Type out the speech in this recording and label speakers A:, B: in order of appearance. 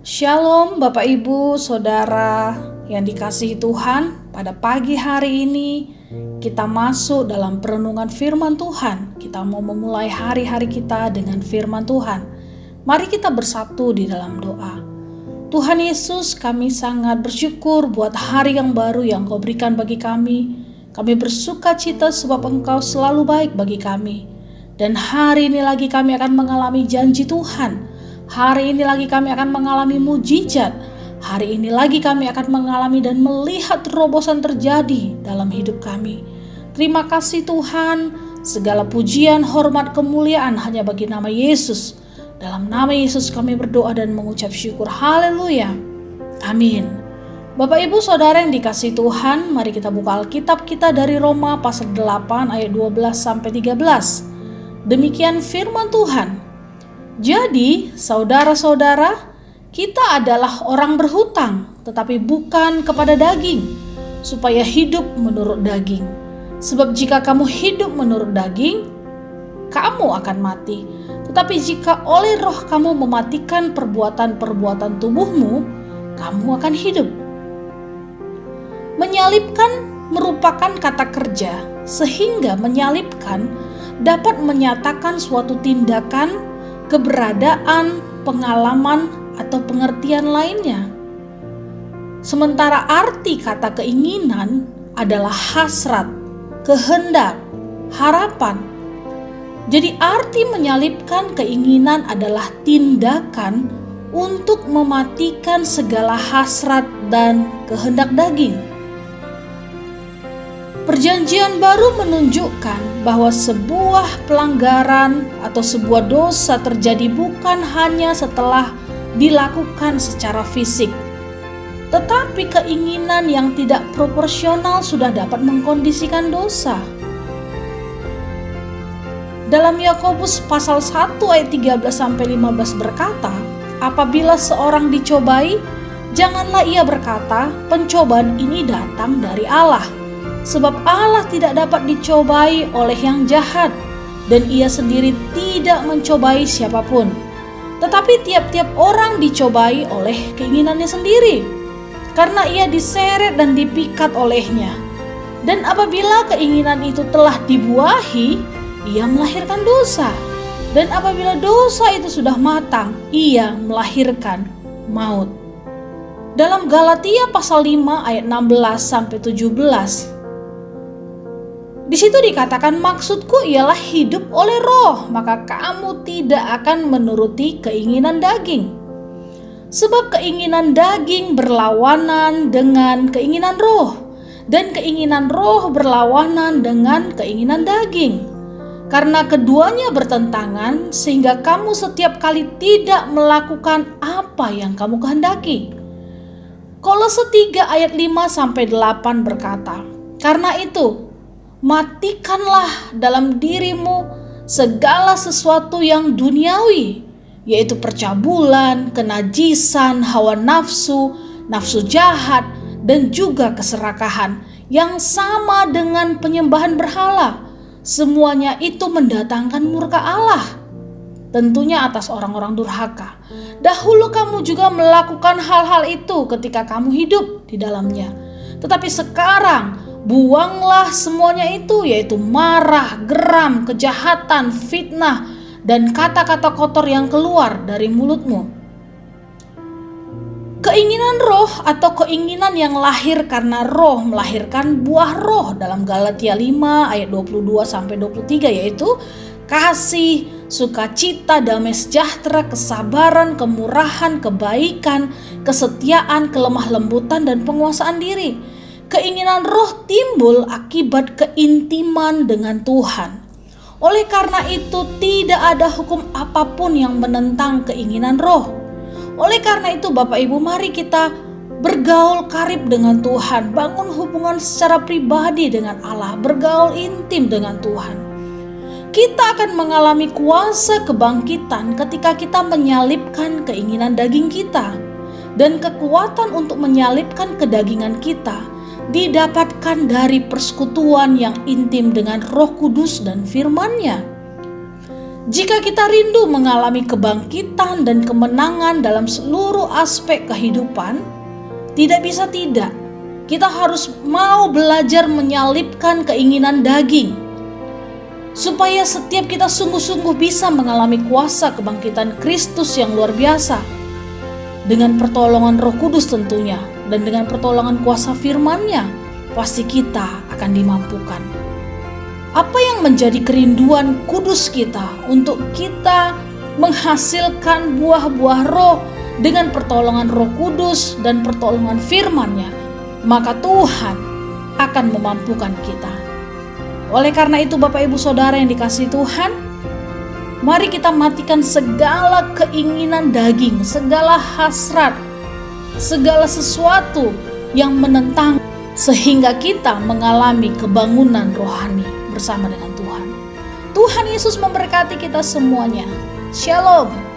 A: Shalom Bapak Ibu Saudara yang dikasihi Tuhan. Pada pagi hari ini kita masuk dalam perenungan firman Tuhan. Kita mau memulai hari-hari kita dengan firman Tuhan. Mari kita bersatu di dalam doa. Tuhan Yesus, kami sangat bersyukur buat hari yang baru yang Kau berikan bagi kami. Kami bersuka cita sebab Engkau selalu baik bagi kami. Dan hari ini lagi kami akan mengalami janji Tuhan. Hari ini lagi kami akan mengalami mujizat. Hari ini lagi kami akan mengalami dan melihat terobosan terjadi dalam hidup kami. Terima kasih Tuhan. Segala pujian, hormat, kemuliaan hanya bagi nama Yesus. Dalam nama Yesus kami berdoa dan mengucap syukur. Haleluya. Amin. Bapak Ibu Saudara yang dikasihi Tuhan, mari kita buka Alkitab kita dari Roma pasal 8 ayat 12 sampai 13. Demikian firman Tuhan. Jadi, saudara-saudara, kita adalah orang berhutang, tetapi bukan kepada daging, supaya hidup menurut daging. Sebab jika kamu hidup menurut daging, kamu akan mati. Tetapi jika oleh roh kamu mematikan perbuatan-perbuatan tubuhmu, kamu akan hidup. Menyalibkan merupakan kata kerja, sehingga menyalibkan dapat menyatakan suatu tindakan, keberadaan, pengalaman, atau pengertian lainnya. Sementara arti kata keinginan adalah hasrat, kehendak, harapan. Jadi arti menyalibkan keinginan adalah tindakan untuk mematikan segala hasrat dan kehendak daging. Perjanjian baru menunjukkan bahwa sebuah pelanggaran atau sebuah dosa terjadi bukan hanya setelah dilakukan secara fisik, tetapi keinginan yang tidak proporsional sudah dapat mengkondisikan dosa. Dalam Yakobus pasal 1 ayat 13-15 berkata, apabila seorang dicobai, janganlah ia berkata, pencobaan ini datang dari Allah. Sebab Allah tidak dapat dicobai oleh yang jahat, dan ia sendiri tidak mencobai siapapun. Tetapi tiap-tiap orang dicobai oleh keinginannya sendiri, karena ia diseret dan dipikat olehnya. Dan apabila keinginan itu telah dibuahi, ia melahirkan dosa. Dan apabila dosa itu sudah matang, ia melahirkan maut. Dalam Galatia pasal 5 ayat 16-17, di situ dikatakan maksudku ialah hidup oleh roh, maka kamu tidak akan menuruti keinginan daging. Sebab keinginan daging berlawanan dengan keinginan roh, dan keinginan roh berlawanan dengan keinginan daging. Karena keduanya bertentangan, sehingga kamu setiap kali tidak melakukan apa yang kamu kehendaki. Kolose 3 ayat 5-8 berkata, karena itu, matikanlah dalam dirimu segala sesuatu yang duniawi, yaitu percabulan, kenajisan, hawa nafsu, nafsu jahat, dan juga keserakahan yang sama dengan penyembahan berhala. Semuanya itu mendatangkan murka Allah, tentunya atas orang-orang durhaka. Dahulu kamu juga melakukan hal-hal itu ketika kamu hidup di dalamnya. Tetapi sekarang buanglah semuanya itu, yaitu marah, geram, kejahatan, fitnah, dan kata-kata kotor yang keluar dari mulutmu. Keinginan roh atau keinginan yang lahir karena roh melahirkan buah roh dalam Galatia 5 ayat 22-23, yaitu kasih, sukacita, damai sejahtera, kesabaran, kemurahan, kebaikan, kesetiaan, kelemah lembutan, dan penguasaan diri. Keinginan roh timbul akibat keintiman dengan Tuhan. Oleh karena itu tidak ada hukum apapun yang menentang keinginan roh. Oleh karena itu Bapak Ibu, mari kita bergaul karib dengan Tuhan, bangun hubungan secara pribadi dengan Allah, bergaul intim dengan Tuhan. Kita akan mengalami kuasa kebangkitan ketika kita menyalibkan keinginan daging kita, dan kekuatan untuk menyalibkan kedagingan kita didapatkan dari persekutuan yang intim dengan Roh Kudus dan firman-Nya. Jika kita rindu mengalami kebangkitan dan kemenangan dalam seluruh aspek kehidupan, tidak bisa tidak, kita harus mau belajar menyalipkan keinginan daging, supaya setiap kita sungguh-sungguh bisa mengalami kuasa kebangkitan Kristus yang luar biasa. Dengan pertolongan Roh Kudus tentunya, dan dengan pertolongan kuasa firman-Nya, pasti kita akan dimampukan. Apa yang menjadi kerinduan kudus kita untuk kita menghasilkan buah-buah roh dengan pertolongan Roh Kudus dan pertolongan firman-Nya, maka Tuhan akan memampukan kita. Oleh karena itu Bapak Ibu Saudara yang dikasihi Tuhan, mari kita matikan segala keinginan daging, segala hasrat, segala sesuatu yang menentang, sehingga kita mengalami kebangunan rohani bersama dengan Tuhan. Tuhan Yesus memberkati kita semuanya. Shalom.